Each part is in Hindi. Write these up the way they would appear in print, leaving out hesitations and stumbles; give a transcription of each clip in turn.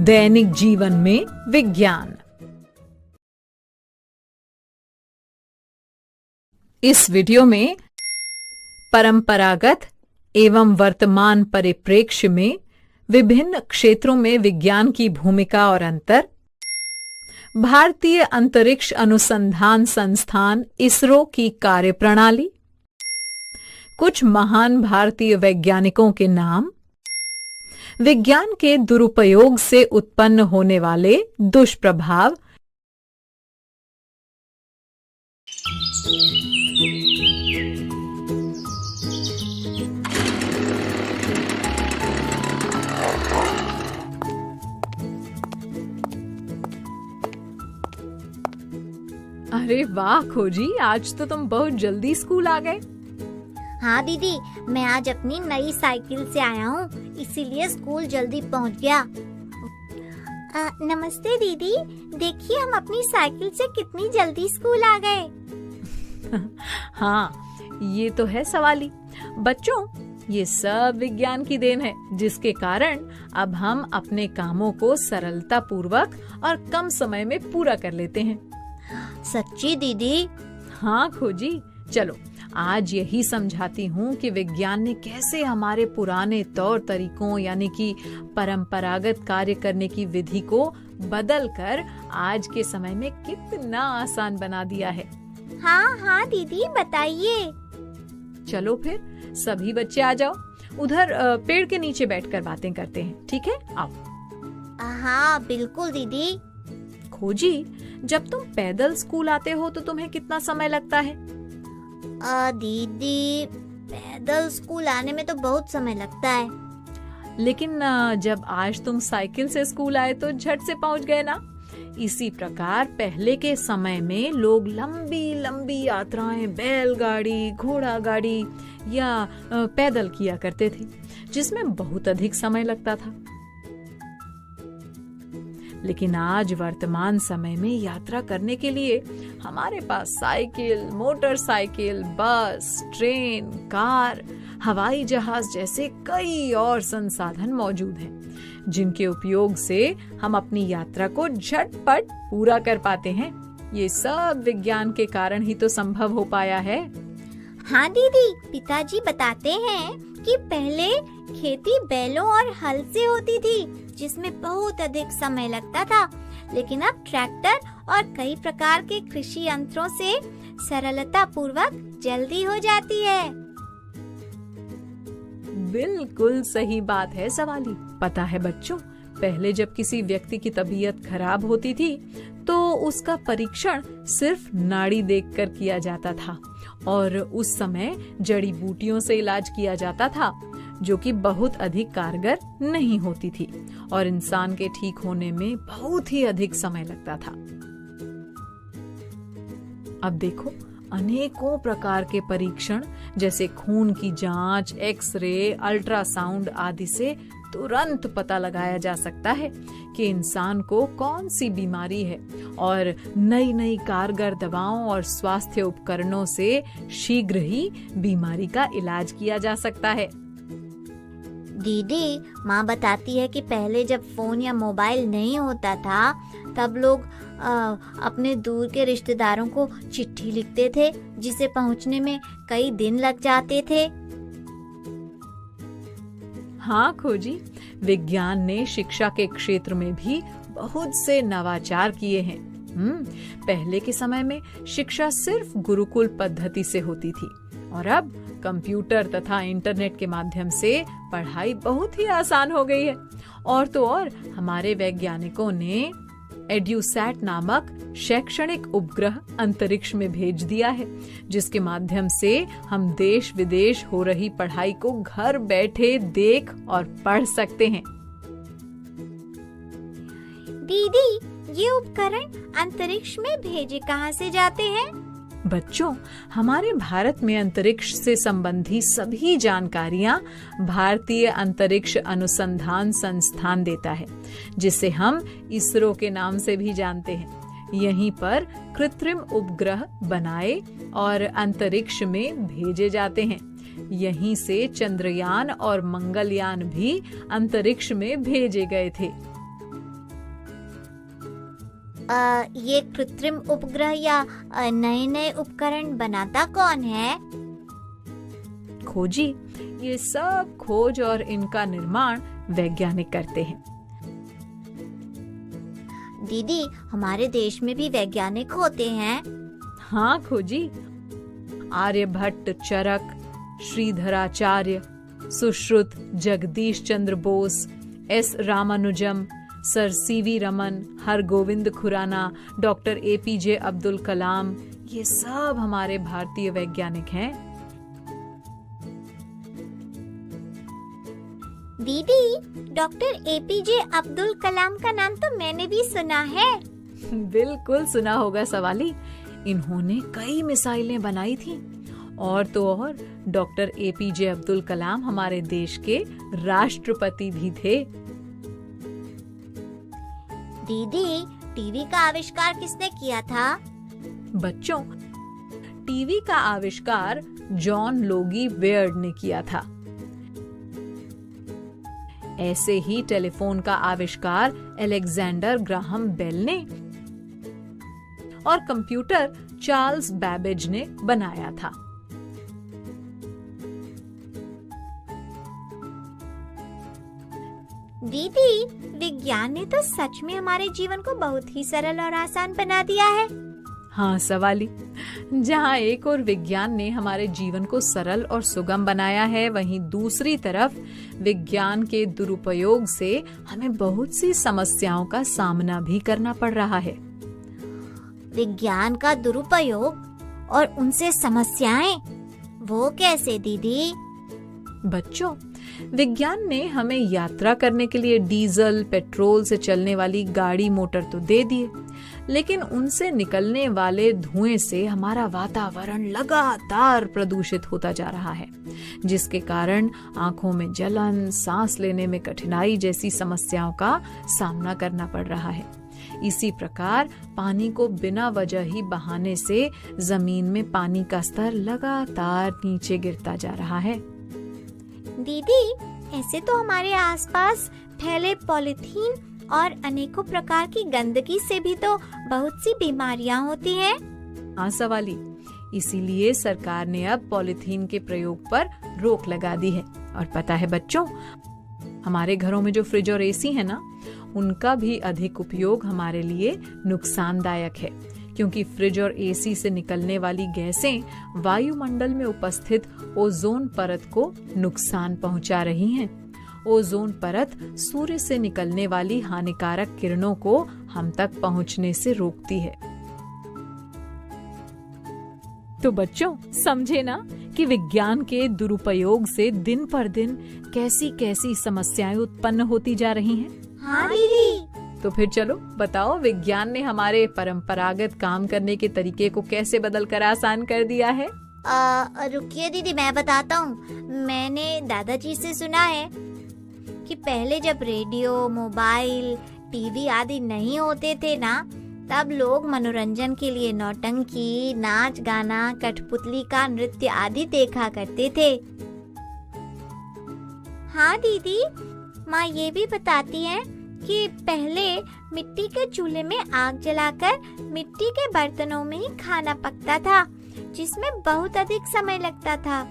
दैनिक जीवन में विज्ञान। इस वीडियो में परंपरागत एवं वर्तमान परिप्रेक्ष्य में विभिन्न क्षेत्रों में विज्ञान की भूमिका और अंतर, भारतीय अंतरिक्ष अनुसंधान संस्थान इसरो की कार्यप्रणाली, कुछ महान भारतीय वैज्ञानिकों के नाम, विज्ञान के दुरुपयोग से उत्पन्न होने वाले दुष्प्रभाव, अरे वाह खोजी, आज तो तुम बहुत जल्दी स्कूल आ गए। हाँ दीदी, मैं आज अपनी नई साइकिल से आया हूँ, इसीलिए स्कूल जल्दी पहुँच गया। नमस्ते दीदी, देखिए हम अपनी साइकिल से कितनी जल्दी स्कूल आ गए। हाँ, ये तो है सवाली। बच्चों, ये सब विज्ञान की देन है, जिसके कारण अब हम अपने कामों को सरलता पूर्वक और कम समय में पूरा कर लेते हैं। सच्ची दीदी? हाँ खोजी, चलो आज यही समझाती हूँ कि विज्ञान ने कैसे हमारे पुराने तौर तरीकों यानी कि परंपरागत कार्य करने की विधि को बदलकर आज के समय में कितना आसान बना दिया है। हाँ दीदी, बताइए। चलो फिर सभी बच्चे आ जाओ, उधर पेड़ के नीचे बैठकर बातें करते हैं, ठीक है? आओ। हाँ बिल्कुल दीदी। खोजी, जब तुम पैदल स्कूल आते हो तो तुम्हें कितना समय लगता है? दीदी, पैदल स्कूल आने में तो बहुत समय लगता है। लेकिन जब आज तुम साइकिल से स्कूल आए तो झट से पहुंच गए ना। इसी प्रकार पहले के समय में लोग लंबी लंबी यात्राएं बैलगाड़ी, घोड़ा गाड़ी या पैदल किया करते थे, जिसमें बहुत अधिक समय लगता था। लेकिन आज वर्तमान समय में यात्रा करने के लिए हमारे पास साइकिल, मोटरसाइकिल, बस, ट्रेन, कार, हवाई जहाज जैसे कई और संसाधन मौजूद हैं, जिनके उपयोग से हम अपनी यात्रा को झटपट पूरा कर पाते हैं। ये सब विज्ञान के कारण ही तो संभव हो पाया है। हाँ दीदी, पिताजी बताते हैं कि पहले खेती बैलों और हल से होती थी, जिसमें बहुत अधिक समय लगता था, लेकिन अब ट्रैक्टर और कई प्रकार के कृषि यंत्रों से सरलता पूर्वक जल्दी हो जाती है। बिल्कुल सही बात है सवाली। पता है बच्चों, पहले जब किसी व्यक्ति की तबीयत खराब होती थी तो उसका परीक्षण सिर्फ नाड़ी देखकर किया जाता था और उस समय जड़ी बूटियों से इलाज किया जाता था, जो कि बहुत अधिक कारगर नहीं होती थी और इंसान के ठीक होने में बहुत ही अधिक समय लगता था। अब देखो, अनेकों प्रकार के परीक्षण जैसे खून की जांच, एक्सरे, अल्ट्रासाउंड आदि से तुरंत पता लगाया जा सकता है कि इंसान को कौन सी बीमारी है और नई नई कारगर दवाओं और स्वास्थ्य उपकरणों से शीघ्र ही बीमारी का इलाज किया जा सकता है। दीदी, माँ बताती है कि पहले जब फोन या मोबाइल नहीं होता था तब लोग अपने दूर के रिश्तेदारों को चिट्ठी लिखते थे, जिसे पहुँचने में कई दिन लग जाते थे। हाँ खोजी, विज्ञान ने शिक्षा के क्षेत्र में भी बहुत से नवाचार किए हैं। पहले के समय में शिक्षा सिर्फ गुरुकुल पद्धति से होती थी और अब कंप्यूटर तथा इंटरनेट के माध्यम से पढ़ाई बहुत ही आसान हो गई है। और तो और हमारे वैज्ञानिकों ने एड्यूसैट नामक शैक्षणिक उपग्रह अंतरिक्ष में भेज दिया है, जिसके माध्यम से हम देश विदेश हो रही पढ़ाई को घर बैठे देख और पढ़ सकते हैं। दीदी, ये उपकरण अंतरिक्ष में भेजे कहाँ से जाते हैं? बच्चों, हमारे भारत में अंतरिक्ष से संबंधी सभी जानकारियां भारतीय अंतरिक्ष अनुसंधान संस्थान देता है, जिसे हम इसरो के नाम से भी जानते हैं। यहीं पर कृत्रिम उपग्रह बनाए और अंतरिक्ष में भेजे जाते हैं। यहीं से चंद्रयान और मंगलयान भी अंतरिक्ष में भेजे गए थे। ये कृत्रिम उपग्रह या नए नए उपकरण बनाता कौन है? खोजी, ये सब खोज और इनका निर्माण वैज्ञानिक करते हैं। दीदी, हमारे देश में भी वैज्ञानिक होते हैं? हाँ खोजी, Aryabhata, Charaka, Sridharacharya, Sushruta, Jagadish Chandra Bose, S Ramanujan, sir CV Raman, Hargobind Khorana, doctor APJ Abdul Kalam, ये सब हमारे भारतीय वैज्ञानिक हैं। दीदी, डॉक्टर एपीजे अब्दुल कलाम का नाम तो मैंने भी सुना है। बिल्कुल सुना होगा सवाली। इन्होंने कई मिसाइलें बनाई थी और तो और डॉक्टर एपीजे अब्दुल कलाम हमारे देश के राष्ट्रपति भी थे। दीदी, टीवी का आविष्कार किसने किया था? बच्चों, टीवी का आविष्कार जॉन लोगी बेयर्ड ने किया था। ऐसे ही टेलीफोन का आविष्कार अलेक्जेंडर ग्राहम बेल ने और कंप्यूटर चार्ल्स बैबेज ने बनाया था। दीदी, विज्ञान ने तो सच में हमारे जीवन को बहुत ही सरल और आसान बना दिया है। हाँ सवाली, जहाँ एक और विज्ञान ने हमारे जीवन को सरल और सुगम बनाया है, वहीं दूसरी तरफ विज्ञान के दुरुपयोग से हमें बहुत सी समस्याओं का सामना भी करना पड़ रहा है। विज्ञान का दुरुपयोग और उनसे समस्याएं, वो कैसे दीदी? बच्चों, विज्ञान ने हमें यात्रा करने के लिए डीजल, पेट्रोल से चलने वाली गाड़ी मोटर तो दे दिए, लेकिन उनसे निकलने वाले धुएं से हमारा वातावरण लगातार प्रदूषित होता जा रहा है, जिसके कारण आंखों में जलन, सांस लेने में कठिनाई जैसी समस्याओं का सामना करना पड़ रहा है। इसी प्रकार पानी को बिना वजह ही बहाने से जमीन में पानी का स्तर लगातार नीचे गिरता जा रहा है। दीदी, ऐसे तो हमारे आसपास फैले पॉलीथीन और अनेकों प्रकार की गंदगी से भी तो बहुत सी बीमारियां होती हैं। हाँ सवाली, इसीलिए सरकार ने अब पॉलीथीन के प्रयोग पर रोक लगा दी है। और पता है बच्चों, हमारे घरों में जो फ्रिज और एसी है ना, उनका भी अधिक उपयोग हमारे लिए नुकसानदायक है, क्योंकि फ्रिज और एसी से निकलने वाली गैसें वायुमंडल में उपस्थित ओजोन परत को नुकसान पहुंचा रही हैं। ओजोन परत सूर्य से निकलने वाली हानिकारक किरणों को हम तक पहुंचने से रोकती है। तो बच्चों, समझे ना कि विज्ञान के दुरुपयोग से दिन पर दिन कैसी कैसी समस्याएं उत्पन्न होती जा रही हैं। हाँ दीदी। तो फिर चलो बताओ, विज्ञान ने हमारे परंपरागत काम करने के तरीके को कैसे बदलकर आसान कर दिया है? रुकिए दीदी, मैं बताता हूँ। मैंने दादाजी से सुना है कि पहले जब रेडियो, मोबाइल, टीवी आदि नहीं होते थे ना, तब लोग मनोरंजन के लिए नौटंकी, नाच गाना, कठपुतली का नृत्य आदि देखा करते थे। हाँ दीदी, माँ ये भी बताती है कि पहले मिट्टी के चूल्हे में आग जलाकर मिट्टी के बर्तनों में ही खाना पकता था, जिसमें बहुत अधिक समय लगता था।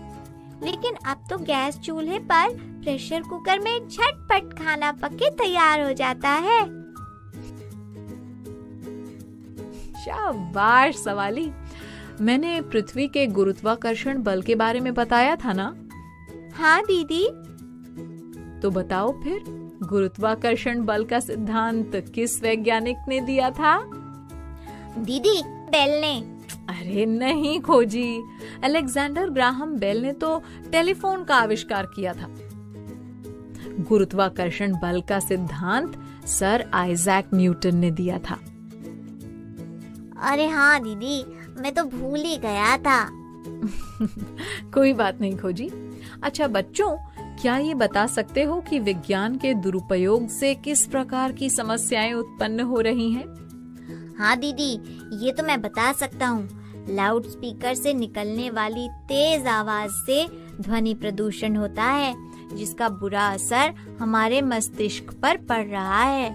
लेकिन अब तो गैस चूल्हे पर प्रेशर कुकर में झटपट खाना पक के तैयार हो जाता है। शाबाश सवाली, मैंने पृथ्वी के गुरुत्वाकर्षण बल के बारे में बताया था ना? हाँ दीदी। तो बताओ फिर, गुरुत्वाकर्षण बल का सिद्धांत किस वैज्ञानिक ने दिया था? दीदी, बेल ने। अरे नहीं खोजी, अलेक्जेंडर ग्राहम बेल ने तो टेलीफोन का आविष्कार किया था। गुरुत्वाकर्षण बल का सिद्धांत सर आइजैक न्यूटन ने दिया था। अरे हाँ दीदी, मैं तो भूल ही गया था। कोई बात नहीं खोजी। अच्छा बच्चों, क्या ये बता सकते हो कि विज्ञान के दुरुपयोग से किस प्रकार की समस्याएं उत्पन्न हो रही हैं? हाँ दीदी, ये तो मैं बता सकता हूँ। लाउड स्पीकर से निकलने वाली तेज आवाज से ध्वनि प्रदूषण होता है, जिसका बुरा असर हमारे मस्तिष्क पर पड़ रहा है।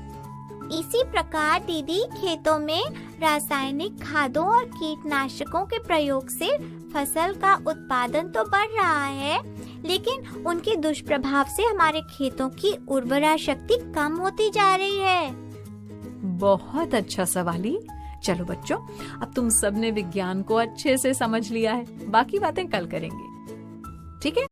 इसी प्रकार दीदी खेतों में रासायनिक खादों और कीटनाशकों के प्रयोग से फसल का उत्पादन तो बढ़ रहा है, लेकिन उनके दुष्प्रभाव से हमारे खेतों की उर्वरा शक्ति कम होती जा रही है। बहुत अच्छा सवाली। चलो बच्चों, अब तुम सबने विज्ञान को अच्छे से समझ लिया है, बाकी बातें कल करेंगे, ठीक है?